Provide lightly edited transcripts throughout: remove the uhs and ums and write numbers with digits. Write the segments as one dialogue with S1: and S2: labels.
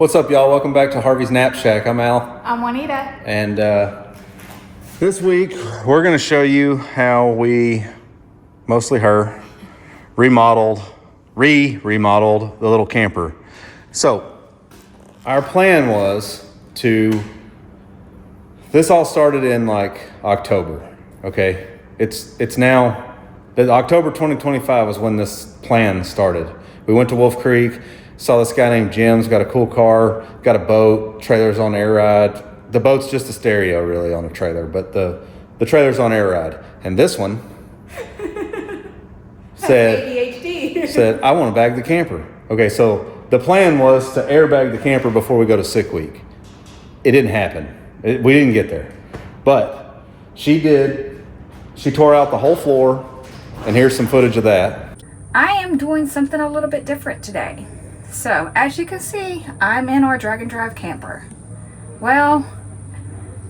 S1: What's up, y'all? Welcome back to Harvey's Nap Shack. I'm Al.
S2: I'm Juanita.
S1: And this week, we're going to show you how we, mostly her, remodeled the little camper. So, our plan was this all started in like October, okay? It's now, October 2025 was when this plan started. We went to Wolf Creek, saw this guy named Jim's, got a cool car, got a boat, trailers on air ride. The boat's just a stereo really on a trailer, but the trailer's on air ride. And this one said, I want to bag the camper. Okay, so the plan was to airbag the camper before we go to sick week. It didn't happen. We didn't get there. But she did. She tore out the whole floor, and here's some footage of that.
S2: I am doing something a little bit different today. So, as you can see, I'm in our drag and drive camper. Well,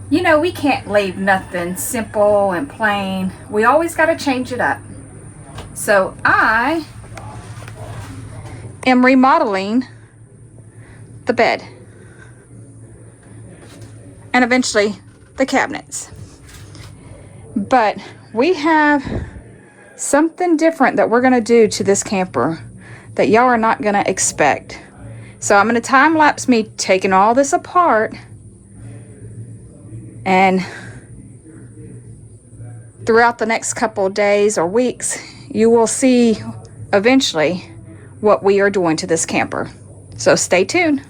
S2: you know, we can't leave nothing simple and plain. We always got to change it up. So, I am remodeling the bed. And eventually, the cabinets. But we have something different that we're going to do to this camper that y'all are not going to expect. So I'm going to time lapse me taking all this apart, and throughout the next couple of days or weeks you will see eventually what we are doing to this camper. So stay tuned.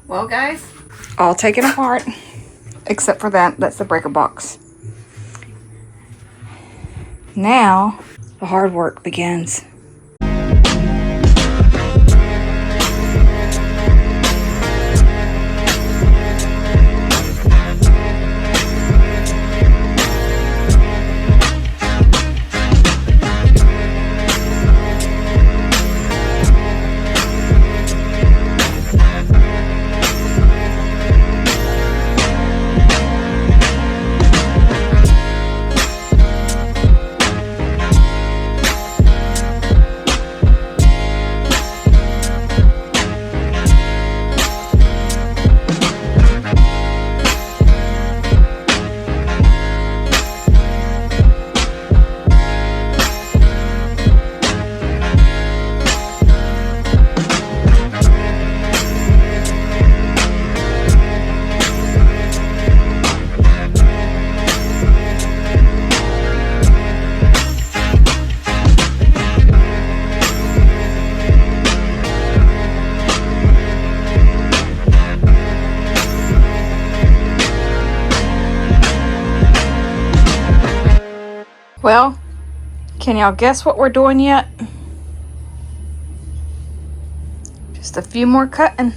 S2: Well, guys, all taken apart except for that's the breaker box. Now the hard work begins. Well, can y'all guess what we're doing yet? Just a few more cutting.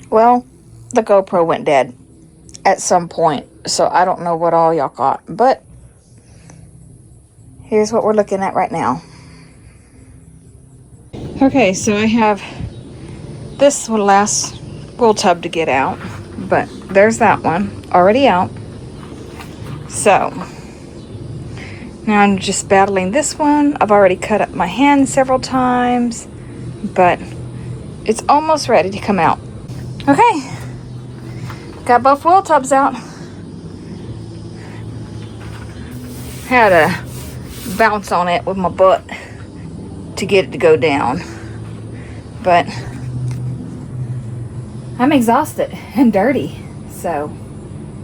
S2: Well, the GoPro went dead at some point, so I don't know what all y'all got, but here's what we're looking at right now. Okay, so I have this last wool tub to get out, but there's that one already out. So now I'm just battling this one. I've already cut up my hand several times, but it's almost ready to come out. Okay, got both wool tubs out. Had to bounce on it with my butt to get it to go down, but I'm exhausted and dirty, so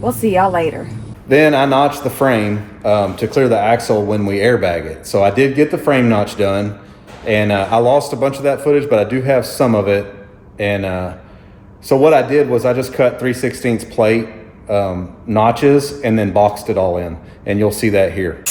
S2: we'll see y'all later.
S1: Then I notched the frame to clear the axle when we airbag it. So I did get the frame notch done, and I lost a bunch of that footage, but I do have some of it. And so what I did was I just cut 3/16 plate notches and then boxed it all in, and you'll see that here.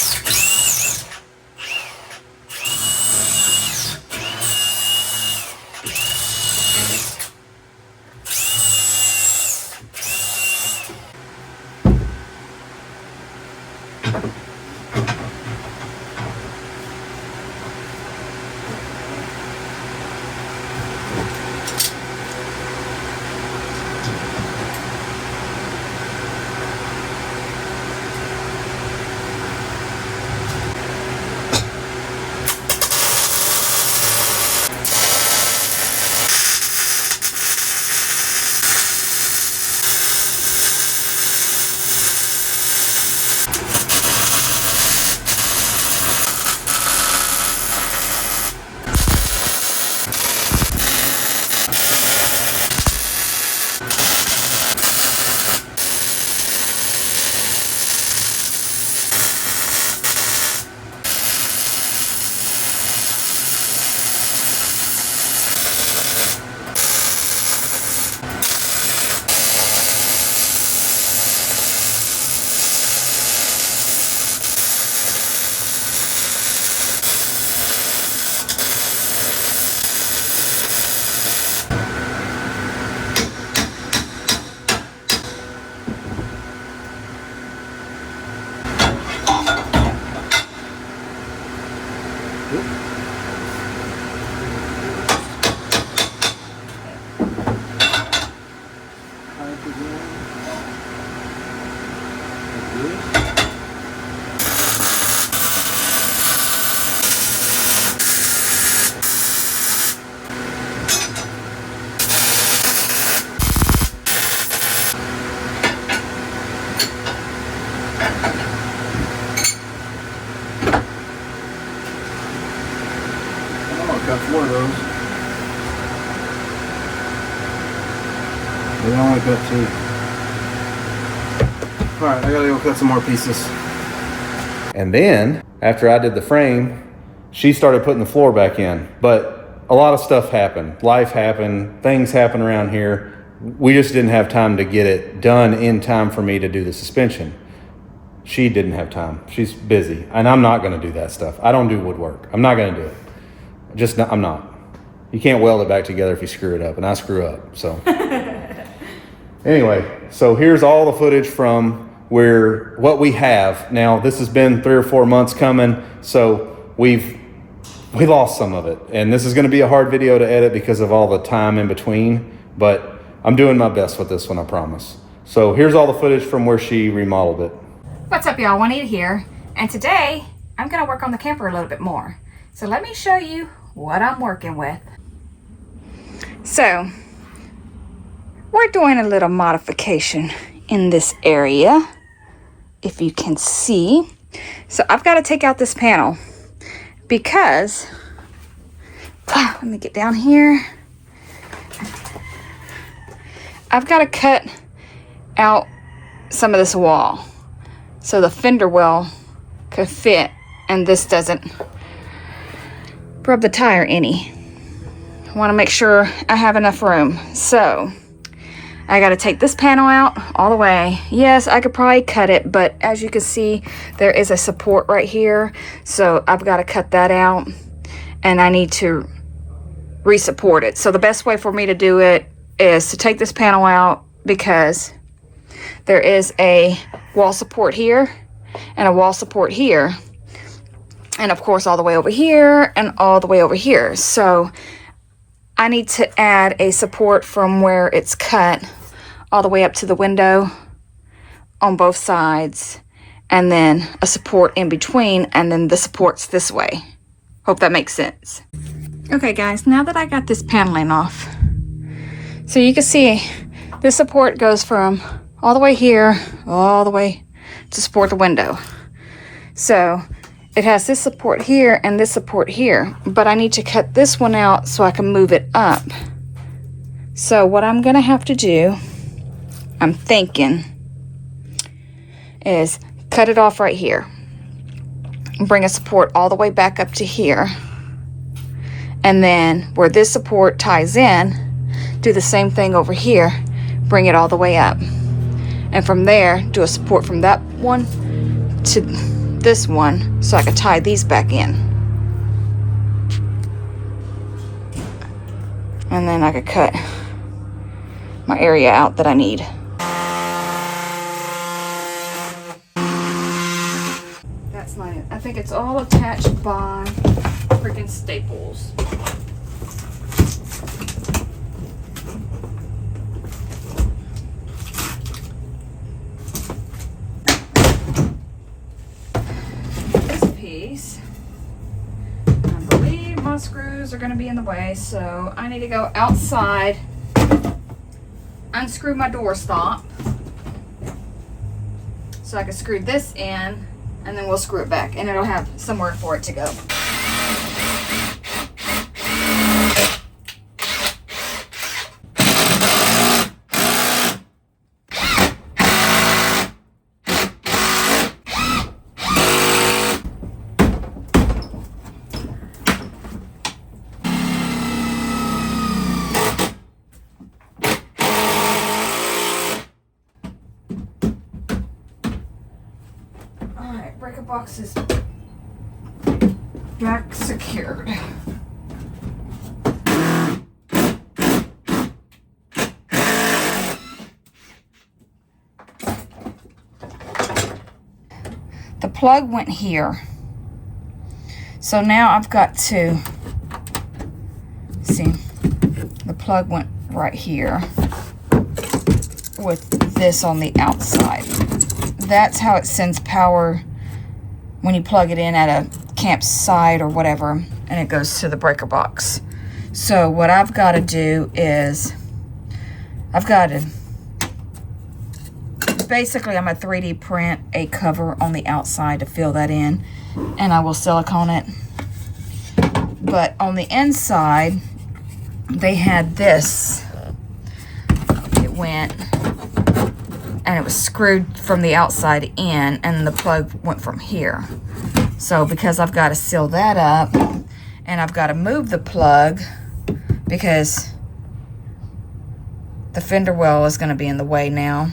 S1: Got 4 of those. But I only got 2. Alright, I gotta go cut some more pieces. And then, after I did the frame, she started putting the floor back in. But a lot of stuff happened. Life happened. Things happen around here. We just didn't have time to get it done in time for me to do the suspension. She didn't have time. She's busy. And I'm not gonna do that stuff. I don't do woodwork. I'm not gonna do it. I'm not. You can't weld it back together if you screw it up, and I screw up, so. Anyway, so here's all the footage from what we have. Now, this has been 3 or 4 months coming, so we lost some of it. And this is gonna be a hard video to edit because of all the time in between, but I'm doing my best with this one, I promise. So here's all the footage from where she remodeled it.
S2: What's up, y'all? Juanita here, and today I'm gonna work on the camper a little bit more. So let me show you what I'm working with. So we're doing a little modification in this area, if you can see. So I've got to take out this panel because let me get down here. I've got to cut out some of this wall so the fender well could fit and this doesn't rub the tire any. I want to make sure I have enough room. So I got to take this panel out all the way. Yes, I could probably cut it, but as you can see, there is a support right here. So I've got to cut that out and I need to re-support it. So the best way for me to do it is to take this panel out because there is a wall support here and a wall support here. And of course all the way over here and all the way over here. So I need to add a support from where it's cut all the way up to the window on both sides, and then a support in between, and then the supports this way. Hope that makes sense. Okay guys, now that I got this paneling off, so you can see this support goes from all the way here, all the way to support the window. So it has this support here and this support here, but I need to cut this one out so I can move it up. So what I'm gonna have to do, I'm thinking, is cut it off right here. Bring a support all the way back up to here. And then where this support ties in, do the same thing over here. Bring it all the way up. And from there, do a support from that one to this one so I can tie these back in. And then I could cut my area out that I need. That's not it. I think it's all attached by freaking staples. I believe my screws are going to be in the way, so I need to go outside, unscrew my door stop so I can screw this in, and then we'll screw it back and it'll have somewhere for it to go. Alright, breaker box is back secured. The plug went here. So now I've got to see, the plug went right here with this on the outside. That's how it sends power when you plug it in at a campsite or whatever, and it goes to the breaker box. So what I've got to do is I've got to basically, I'm going to 3D print a cover on the outside to fill that in, and I will silicone it. But on the inside, they had this. It went, and it was screwed from the outside in, and the plug went from here. So because I've got to seal that up, and I've got to move the plug because the fender well is going to be in the way now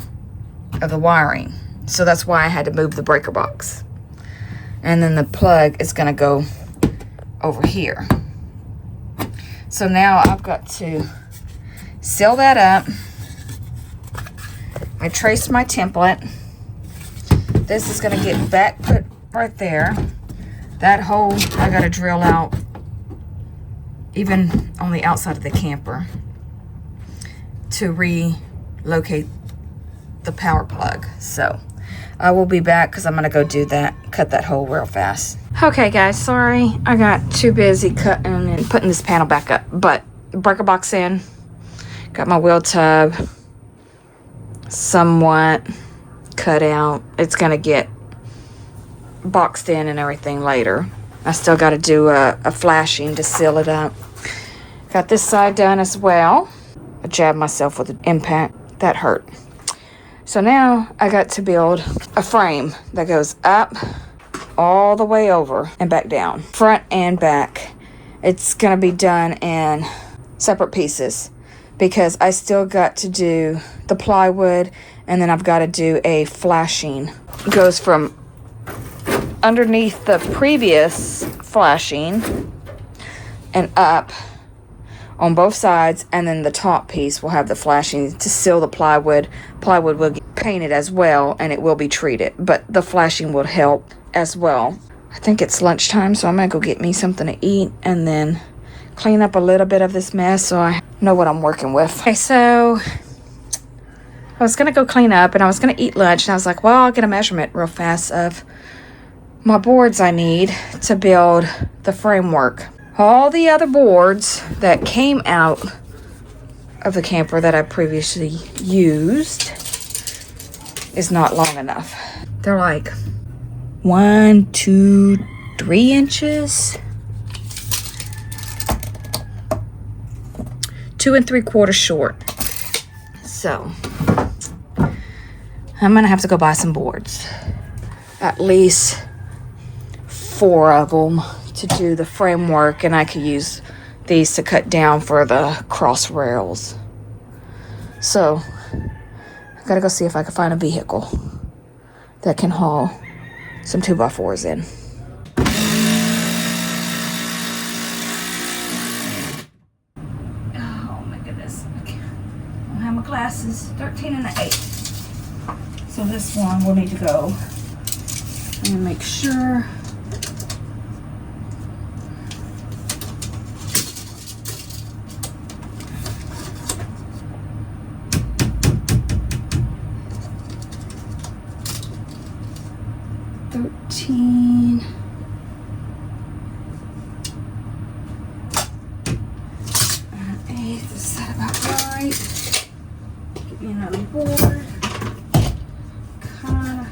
S2: of the wiring. So that's why I had to move the breaker box. And then the plug is going to go over here. So now I've got to seal that up. I traced my template. This is going to get back put right there. That hole I got to drill out even on the outside of the camper to relocate the power plug. So I will be back because I'm going to go do that, cut that hole real fast. Okay guys, sorry I got too busy cutting and putting this panel back up, but breaker box in, got my wheel tub somewhat cut out. It's going to get boxed in and everything later. I still got to do a flashing to seal it up. Got this side done as well. I jabbed myself with an impact. That hurt. So now I got to build a frame that goes up all the way over and back down, front and back. It's going to be done in separate pieces because I still got to do the plywood, and then I've got to do a flashing. It goes from underneath the previous flashing and up on both sides, and then the top piece will have the flashing to seal the plywood. Plywood will get painted as well, and it will be treated, but the flashing will help as well. I think it's lunchtime, so I'm gonna go get me something to eat and then clean up a little bit of this mess so I know what I'm working with. Okay, so I was gonna go clean up and I was gonna eat lunch, and I was like, well, I'll get a measurement real fast of my boards I need to build the framework. All the other boards that came out of the camper that I previously used is not long enough. They're like 1, 2, 3 inches. 2 3/4 short. So I'm gonna have to go buy some boards. At least 4 of them to do the framework, and I could use these to cut down for the cross rails. So I gotta go see if I can find a vehicle that can haul some 2x4s in. Oh my goodness. Okay. I don't have my glasses. 13 and an 8. So this one will need to go and make sure. Is that about right? Get me another board. Kinda.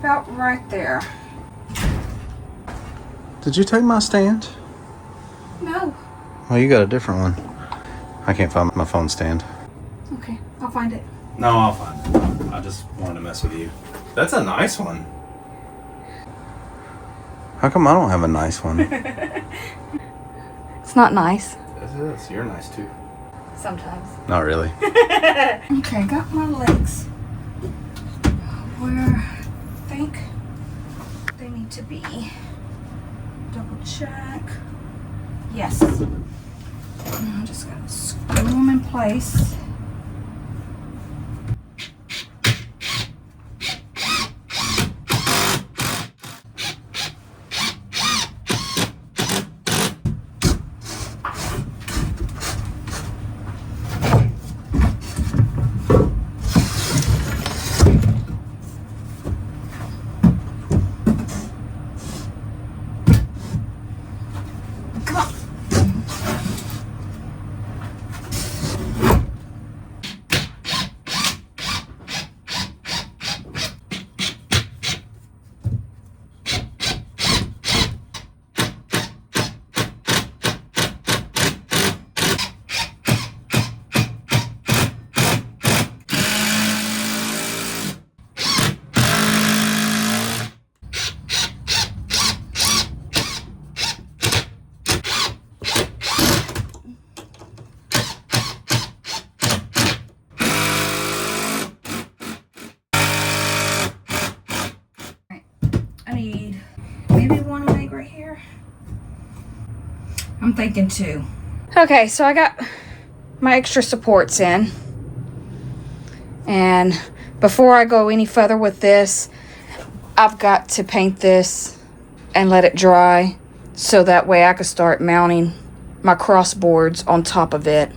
S2: About right there.
S1: Did you take my stand?
S2: No.
S1: Well, you got a different one. I can't find my phone stand.
S2: Okay, I'll find it.
S1: No, I'll find it. I just wanted to mess with you. That's a nice one. How come I don't have a nice one?
S2: It's not nice.
S1: This is. You're nice too.
S2: Sometimes.
S1: Not really.
S2: Okay, got my legs where I think they need to be. Double check. Yes. I'm just gonna screw them in place. I'm thinking 2. Okay, so I got my extra supports in. And before I go any further with this, I've got to paint this and let it dry so that way I can start mounting my crossboards on top of it.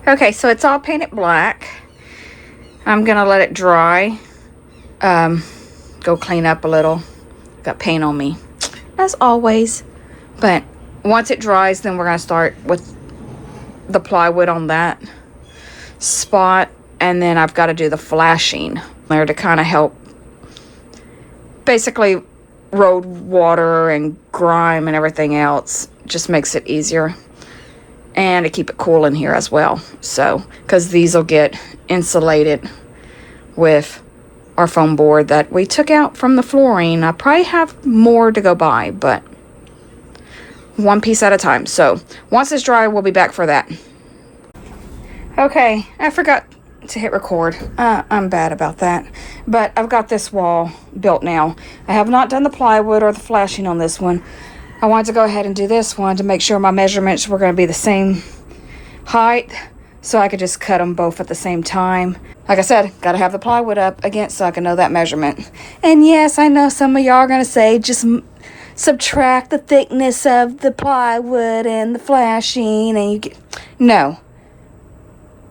S2: Okay, so it's all painted black. I'm gonna let it dry. Go clean up a little. Got paint on me, as always. But once it dries, then we're gonna start with the plywood on that spot, and then I've got to do the flashing there to kind of help basically road water and grime and everything else. Just makes it easier, and to keep it cool in here as well. So because these will get insulated with our foam board that we took out from the flooring. I probably have more to go by, but one piece at a time. So once it's dry, we'll be back for that. Okay, I forgot to hit record. I'm bad about that. But I've got this wall built now. I have not done the plywood or the flashing on this one. I wanted to go ahead and do this one to make sure my measurements were going to be the same height, so I could just cut them both at the same time. Like I said, got to have the plywood up again so I can know that measurement. And yes, I know some of y'all are going to say just subtract the thickness of the plywood and the flashing and you get... No.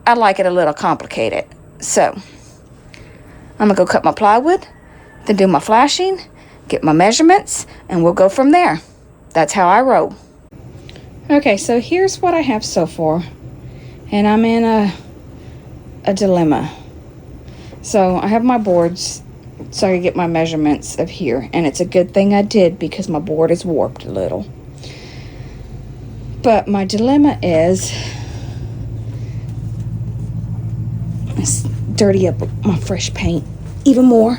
S2: I like it a little complicated. So, I'm going to go cut my plywood, then do my flashing, get my measurements, and we'll go from there. That's how I roll. Okay, so here's what I have so far. And I'm in a dilemma. So I have my boards so I can get my measurements of here. And it's a good thing I did because my board is warped a little. But my dilemma is, let's dirty up my fresh paint even more.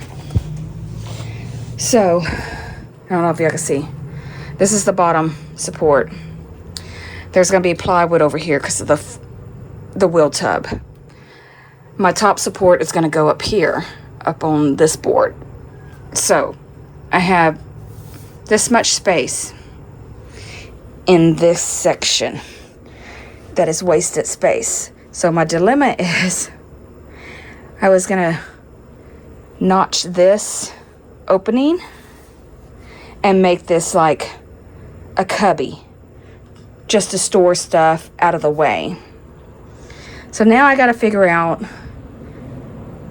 S2: So, I don't know if y'all can see. This is the bottom support. There's going to be plywood over here because of the wheel tub. My top support is going to go up here, up on this board. So, I have this much space in this section that is wasted space. So, my dilemma is I was going to notch this opening and make this like a cubby just to store stuff out of the way. So now I got to figure out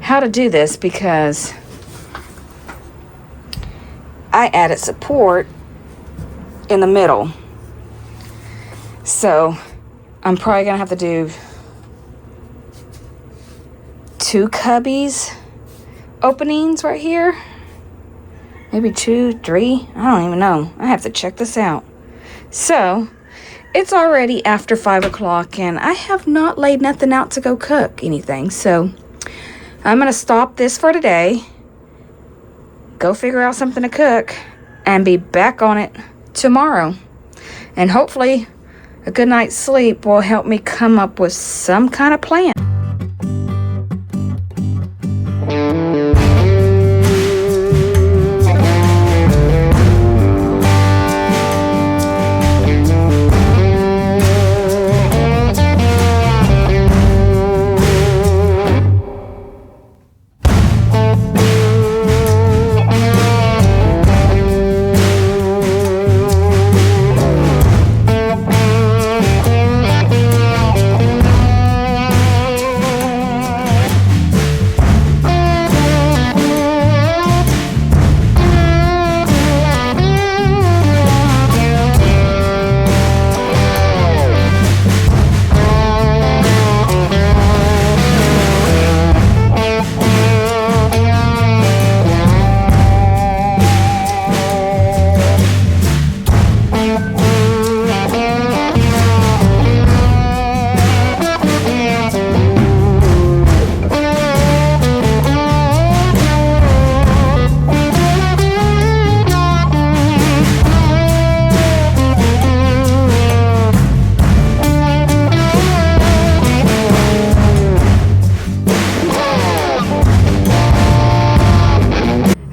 S2: how to do this because I added support in the middle. So I'm probably going to have to do 2 cubbies openings right here. Maybe 2, 3. I don't even know. I have to check this out. So it's already after 5 o'clock and I have not laid nothing out to go cook anything. So I'm going to stop this for today, go figure out something to cook, and be back on it tomorrow. And hopefully a good night's sleep will help me come up with some kind of plan.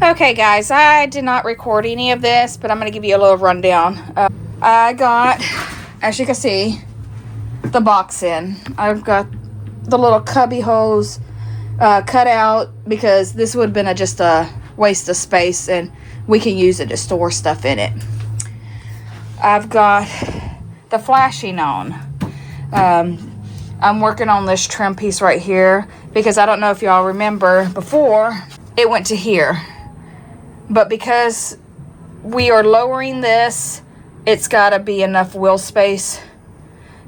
S2: Okay guys, I did not record any of this, but I'm going to give you a little rundown. I got, as you can see, the box in. I've got the little cubby holes cut out because this would have been just a waste of space and we can use it to store stuff in it. I've got the flashing on. I'm working on this trim piece right here because I don't know if y'all remember before it went to here, but because we are lowering this, it's got to be enough wheel space.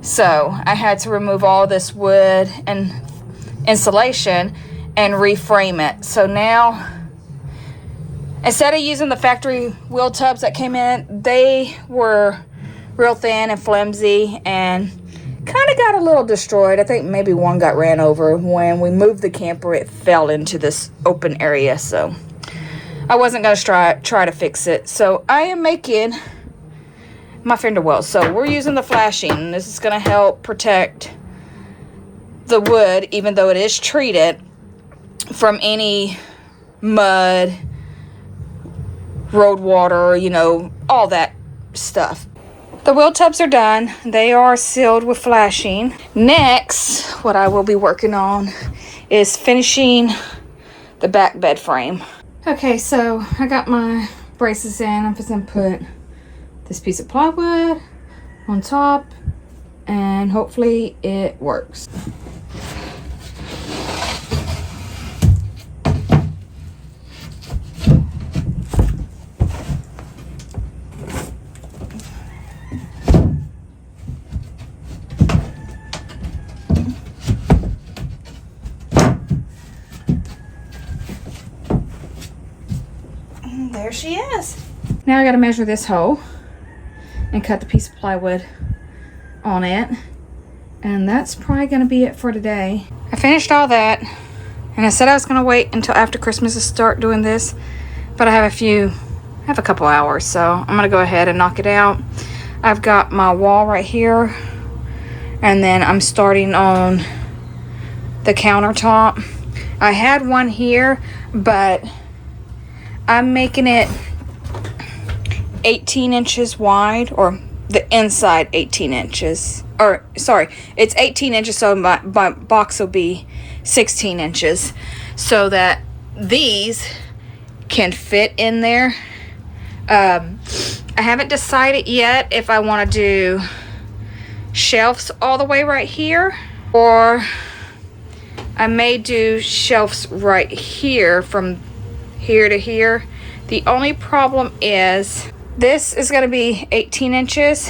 S2: So I had to remove all this wood and insulation and reframe it. So now, instead of using the factory wheel tubs that came in, they were real thin and flimsy and kind of got a little destroyed. I think maybe one got ran over. When we moved the camper, it fell into this open area, so I wasn't going to try to fix it. So I am making my fender wells. So we're using the flashing. This is going to help protect the wood, even though it is treated, from any mud, road water, you know, all that stuff. The wheel tubs are done. They are sealed with flashing. Next, what I will be working on is finishing the back bed frame. Okay, so I got my braces in. I'm just gonna put this piece of plywood on top and hopefully it works. There she is. Now I gotta measure this hole and cut the piece of plywood on it. And that's probably gonna be it for today. I finished all that and I said I was gonna wait until after Christmas to start doing this, but I have a couple hours, so I'm gonna go ahead and knock it out. I've got my wall right here, and then I'm starting on the countertop. I had one here, but I'm making it 18 inches wide, or the inside 18 inches. Or, sorry, it's 18 inches, so my box will be 16 inches. So that these can fit in there. I haven't decided yet if I want to do shelves all the way right here, or I may do shelves right here from here to here. The only problem is this is going to be 18 inches,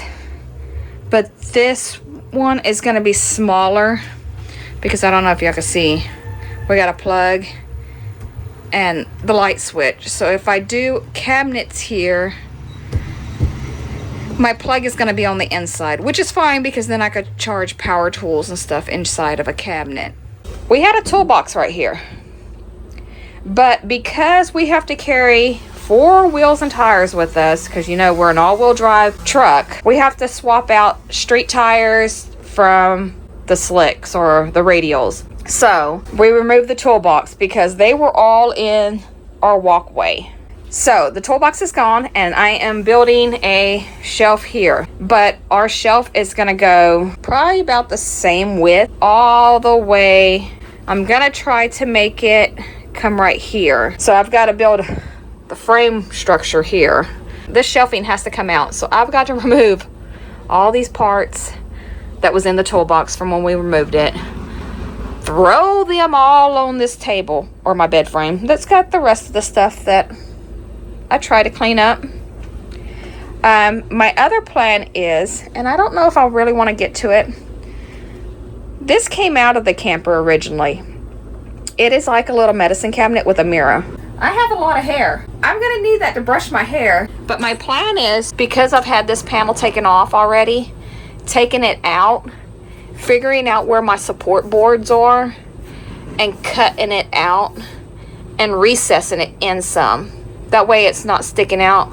S2: but this one is going to be smaller because I don't know if y'all can see, we got a plug and the light switch. So if I do cabinets here, my plug is going to be on the inside, which is fine because then I could charge power tools and stuff inside of a cabinet. We had a toolbox right here, but because we have to carry 4 wheels and tires with us, because you know we're an all-wheel drive truck, we have to swap out street tires from the slicks or the radials. So we removed the toolbox because they were all in our walkway. So the toolbox is gone and I am building a shelf here, but our shelf is gonna go probably about the same width all the way. I'm gonna try to make it come right here. So I've got to build the frame structure here. This shelving has to come out, so I've got to remove all these parts that was in the toolbox from when we removed it, throw them all on this table or my bed frame that's got the rest of the stuff that I try to clean up. My other plan is, and I don't know if I really want to get to it, this came out of the camper originally. It is like a little medicine cabinet with a mirror. I have a lot of hair. I'm gonna need that to brush my hair. But my plan is, because I've had this panel taken off already, taking it out, figuring out where my support boards are, and cutting it out and recessing it in some. That way it's not sticking out.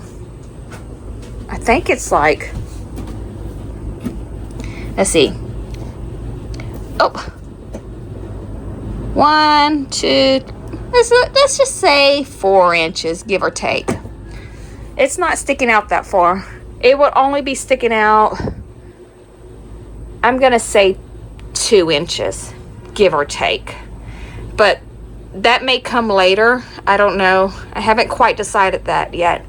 S2: I think it's like, let's see. Oh. 1, 2, let's just say 4 inches, give or take. It's not sticking out that far. It would only be sticking out, I'm gonna say 2 inches, give or take. But that may come later. I don't know. I haven't quite decided that yet.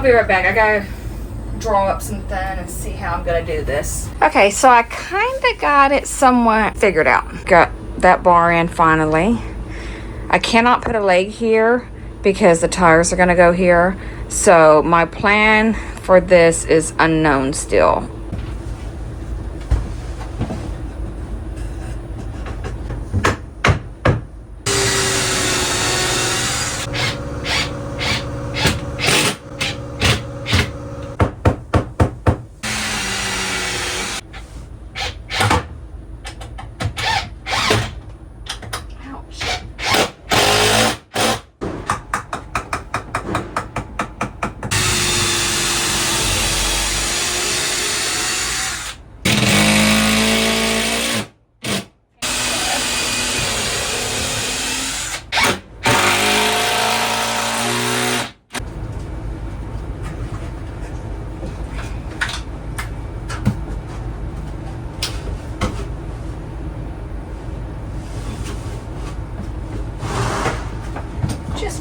S2: be right back. I gotta draw up something and see how I'm gonna do this. Okay, so I kind of got it somewhat figured out. Got that bar in finally. I cannot put a leg here because the tires are gonna go here. So my plan for this is unknown still.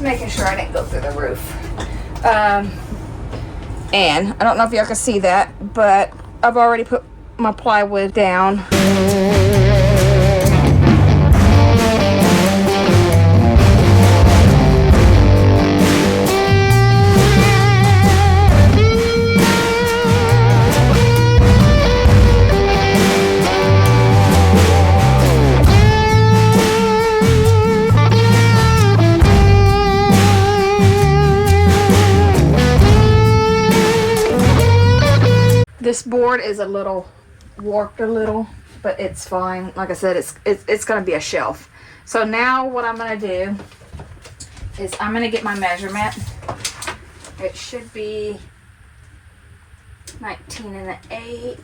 S2: Making sure I didn't go through the roof. And I don't know if y'all can see that, but I've already put my plywood down. This board is a little warped a little, but it's fine. Like I said, it's gonna be a shelf. So now what I'm gonna do is I'm gonna get my measurement. It should be 19 1/8.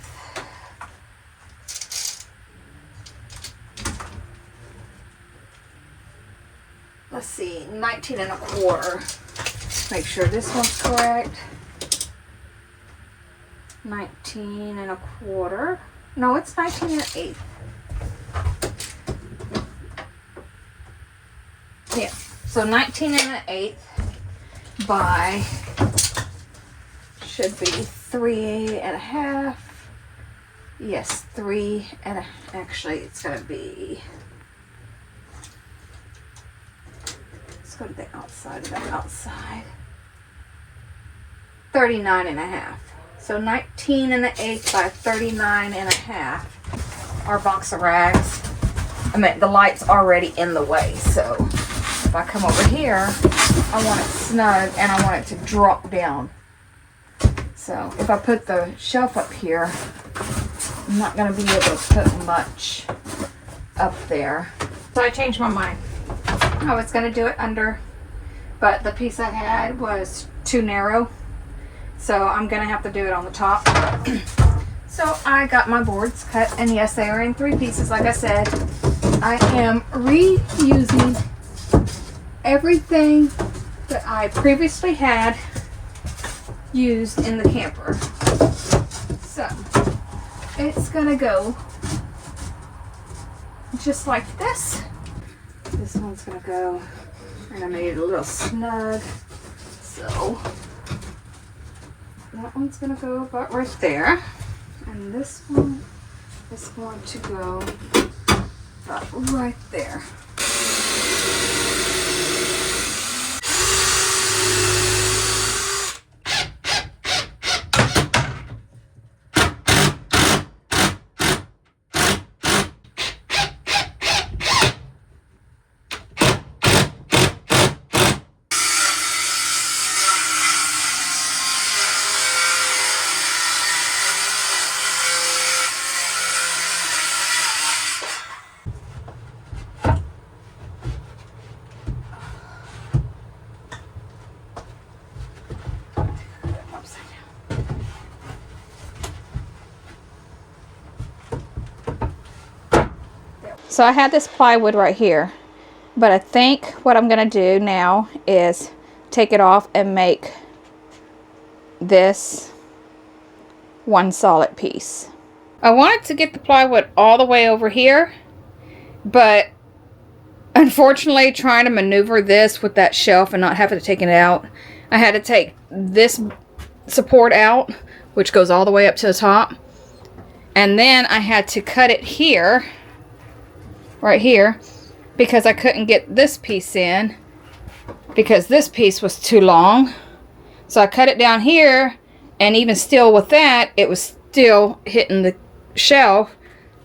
S2: Let's see, 19 1/4. Make sure this one's correct. 19 1/4. No, it's 19 1/8. Yeah, so 19 1/8 by should be 3 1/2. Yes, 3 and actually it's gonna be. Let's go to the outside of the outside. 39 1/2. So 19 1/8 by 39 1/2. Our box of rags. I mean, the light's already in the way, so if I come over here, I want it snug and I want it to drop down. So if I put the shelf up here, I'm not going to be able to put much up there. So I changed my mind. I was going to do it under, but the piece I had was too narrow. So I'm going to have to do it on the top. So I got my boards cut, and yes, they are in 3 pieces. Like I said, I am reusing everything that I previously had used in the camper. So it's going to go just like this. This one's going to go, and I made it a little snug. So that one's going to go about right there. And this one is going to go about right there. So I had this plywood right here, but I think what I'm going to do now is take it off and make this one solid piece. I wanted to get the plywood all the way over here, but unfortunately trying to maneuver this with that shelf and not having to take it out, I had to take this support out, which goes all the way up to the top. And then I had to cut it here, right here, because I couldn't get this piece in because this piece was too long. So I cut it down here, and even still with that, it was still hitting the shelf.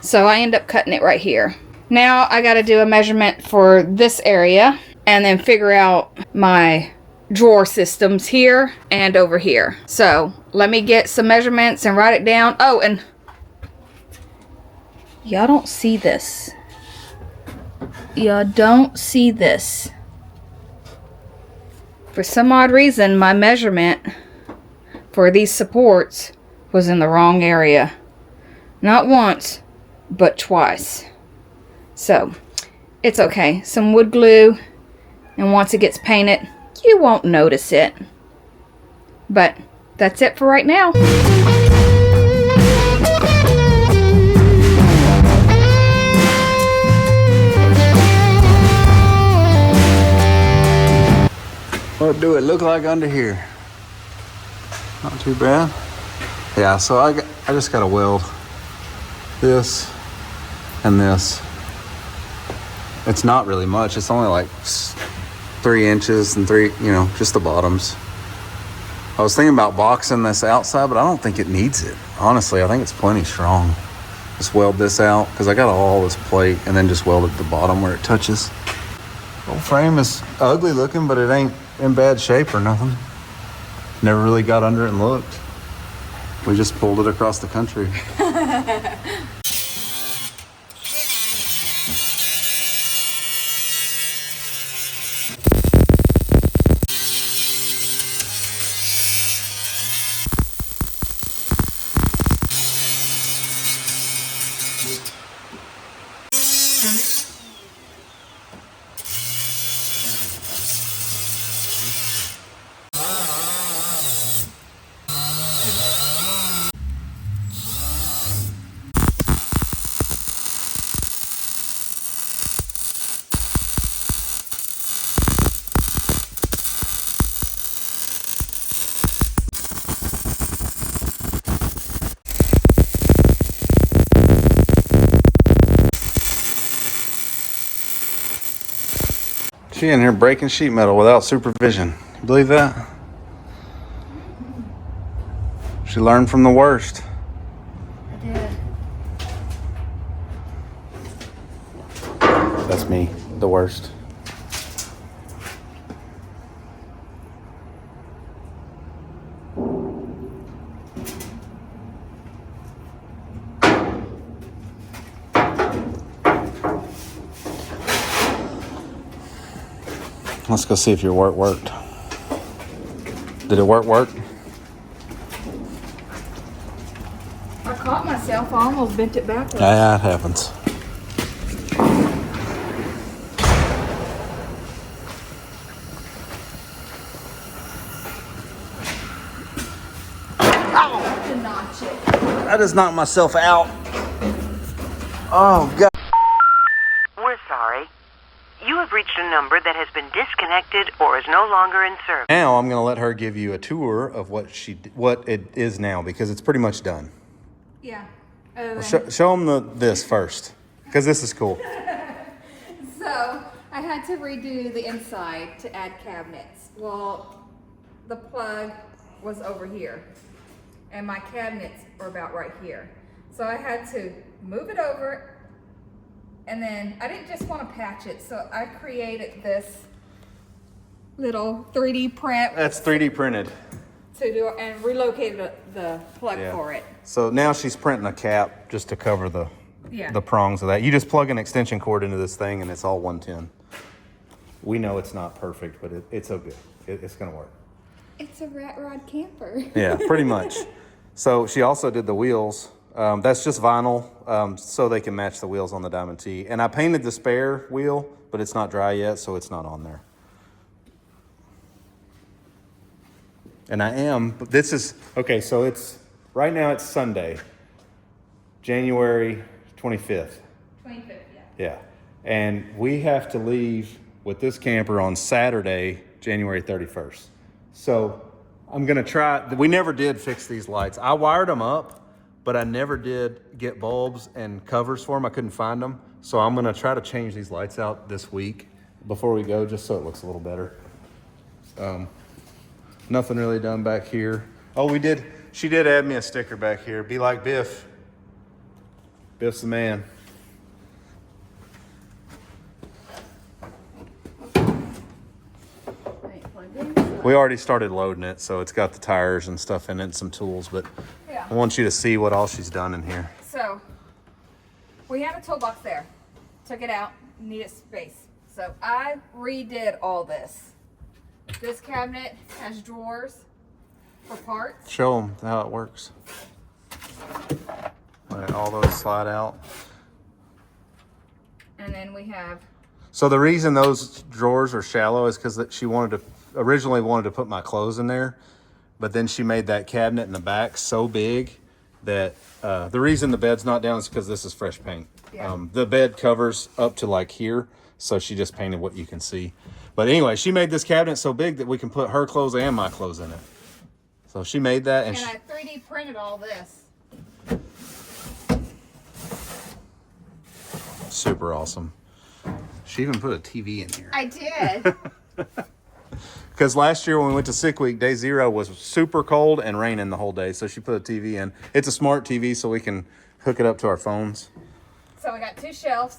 S2: So I end up cutting it right here. Now I got to do a measurement for this area and then figure out my drawer systems here and over here. So let me get some measurements and write it down. Oh, and y'all don't see this. Y'all don't see this. For some odd reason, my measurement for these supports was in the wrong area. Not once, but twice. So, it's okay. Some wood glue, and once it gets painted, you won't notice it. But that's it for right now.
S3: What do it look like under here? Not too bad. Yeah, so I just gotta weld this and this. It's not really much. It's only like 3 inches and just the bottoms. I was thinking about boxing this outside, but I don't think it needs it. Honestly, I think it's plenty strong. Just weld this out because I got all this plate and then just weld it at the bottom where it touches. Old frame is ugly looking, but it ain't in bad shape or nothing. Never really got under it and looked. We just pulled it across the country. She in here breaking sheet metal without supervision. You believe that? She learned from the worst.
S2: I did.
S1: That's me, the worst. Let's go see if your work worked. Did it work?
S2: I caught myself. I almost bent it backwards.
S1: Yeah, it happens.
S2: To notch it.
S3: I just knocked myself out. Oh, God.
S4: We're sorry. You have reached a number that has been disconnected or is no longer in service.
S1: Now I'm going to let her give you a tour of what it is now, because it's pretty much done.
S2: Yeah.
S1: Show them this first, because this is cool.
S2: So I had to redo the inside to add cabinets. Well, the plug was over here, and my cabinets are about right here. So I had to move it over, and then I didn't just want to patch it, so I created this little 3D print.
S1: That's 3D printed.
S2: To do and relocated the plug for it.
S1: So now she's printing a cap just to cover the prongs of that. You just plug an extension cord into this thing and it's all 110. We know it's not perfect, but it's okay. It's gonna work.
S2: It's a rat rod camper.
S1: Yeah, pretty much. So she also did the wheels. That's just vinyl, so they can match the wheels on the Diamond T. And I painted the spare wheel, but it's not dry yet, so it's not on there. And but this is, okay, so right now it's Sunday, January 25th.
S2: 25th, yeah.
S1: Yeah. And we have to leave with this camper on Saturday, January 31st. So I'm gonna try. We never did fix these lights. I wired them up, but I never did get bulbs and covers for them. I couldn't find them. So I'm gonna try to change these lights out this week before we go, just so it looks a little better. Nothing really done back here. Oh, she did add me a sticker back here. Be like Biff. Biff's the man. We already started loading it, so it's got the tires and stuff in it and some tools, but
S2: Yeah.
S1: I want you to see what all she's done in here.
S2: So we had a toolbox there. Took it out, needed space. So I redid all this. This cabinet has drawers for parts.
S1: Show them how it works. Let all those slide out.
S2: And then we have,
S1: So the reason those drawers are shallow is because she originally wanted to put my clothes in there, but then she made that cabinet in the back so big that the reason the bed's not down is because this is fresh paint.
S2: Yeah.
S1: The bed covers up to like here, so she just painted what you can see. But anyway, she made this cabinet so big that we can put her clothes and my clothes in it. So she made that, and
S2: I 3D printed all this.
S1: super awesome. She even put a TV in here.
S2: I did.
S1: Because last year when we went to sick week, day 0 was super cold and raining the whole day. So she put a TV in. It's a smart TV, so we can hook it up to our phones.
S2: So we got 2 shelves,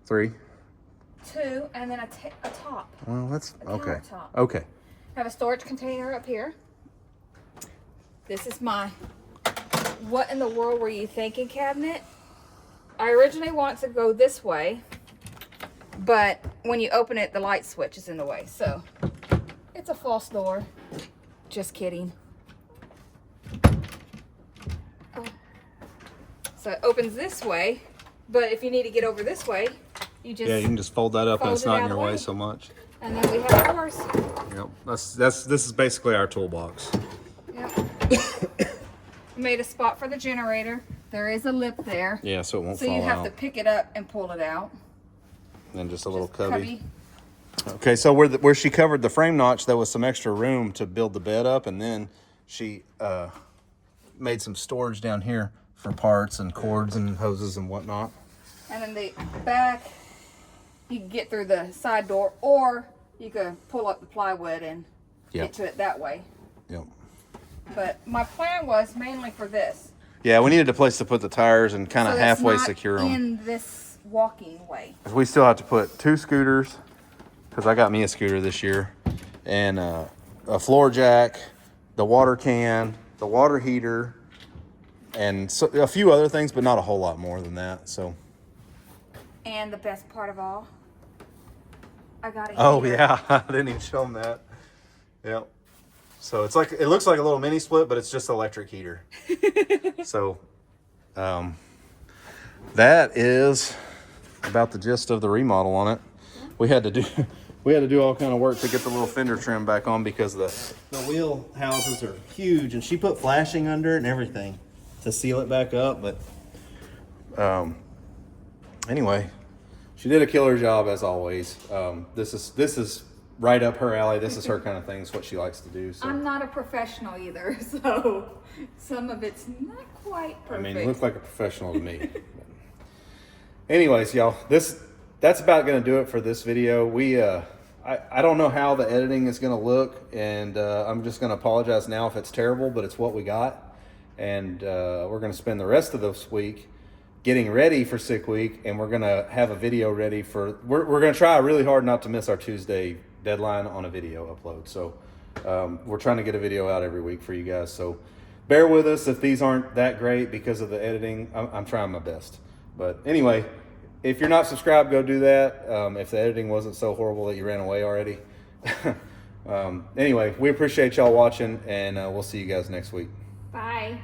S1: 3.
S2: 2, and then a top.
S1: Well, that's okay.
S2: countertop.
S1: Okay.
S2: Have a storage container up here. This is my what in the world were you thinking cabinet. I originally wanted to go this way, but when you open it, the light switch is in the way. So it's a false door. Just kidding. Oh. So it opens this way, but if you need to get over this way, you just
S1: Yeah, you can just fold that up and
S2: fold
S1: it's
S2: it
S1: not
S2: out
S1: in your
S2: of the
S1: way
S2: way.
S1: so much.
S2: and then we have doors.
S1: Yep. This is basically our toolbox.
S2: Yep. We made a spot for the generator. There is a lip there.
S1: Yeah, so it won't
S2: So
S1: fall
S2: you have
S1: out.
S2: to pick it up and pull it out.
S1: And then just a little
S2: Just
S1: cubby. Okay, so where she covered the frame notch, there was some extra room to build the bed up, and then she made some storage down here for parts and cords and hoses and whatnot.
S2: And then the back, you can get through the side door, or you could pull up the plywood and
S1: Yep.
S2: get to it that way.
S1: Yep.
S2: But my plan was mainly for this.
S1: Yeah, we needed a place to put the tires and kind of
S2: So
S1: halfway
S2: it's not
S1: secure them.
S2: in this walking way.
S1: We still have to put 2 scooters, because I got me a scooter this year, and a floor jack, the water can, the water heater, and so, a few other things, but not a whole lot more than that. So.
S2: And the best part of all, I got a
S1: Oh
S2: heater.
S1: yeah, I didn't even show them that. Yep. So it looks like a little mini split, but it's just electric heater. So, that is about the gist of the remodel on it. We had to do all kind of work to get the little fender trim back on because the wheel houses are huge, and she put flashing under it and everything to seal it back up. But anyway, she did a killer job as always. This is right up her alley. This is her kind of thing. It's what she likes to do. So.
S2: I'm not a professional either, so some of it's not quite perfect.
S1: I mean, you look like a professional to me. Anyways, y'all, that's about going to do it for this video. I don't know how the editing is going to look, and I'm just going to apologize now if it's terrible, but it's what we got. And we're going to spend the rest of this week getting ready for sick week, and we're going to have a video ready for, we're going to try really hard not to miss our Tuesday deadline on a video upload. So we're trying to get a video out every week for you guys. So bear with us if these aren't that great because of the editing. I'm trying my best. But anyway, if you're not subscribed, go do that. If the editing wasn't so horrible that you ran away already. Anyway, we appreciate y'all watching, and we'll see you guys next week.
S2: Bye.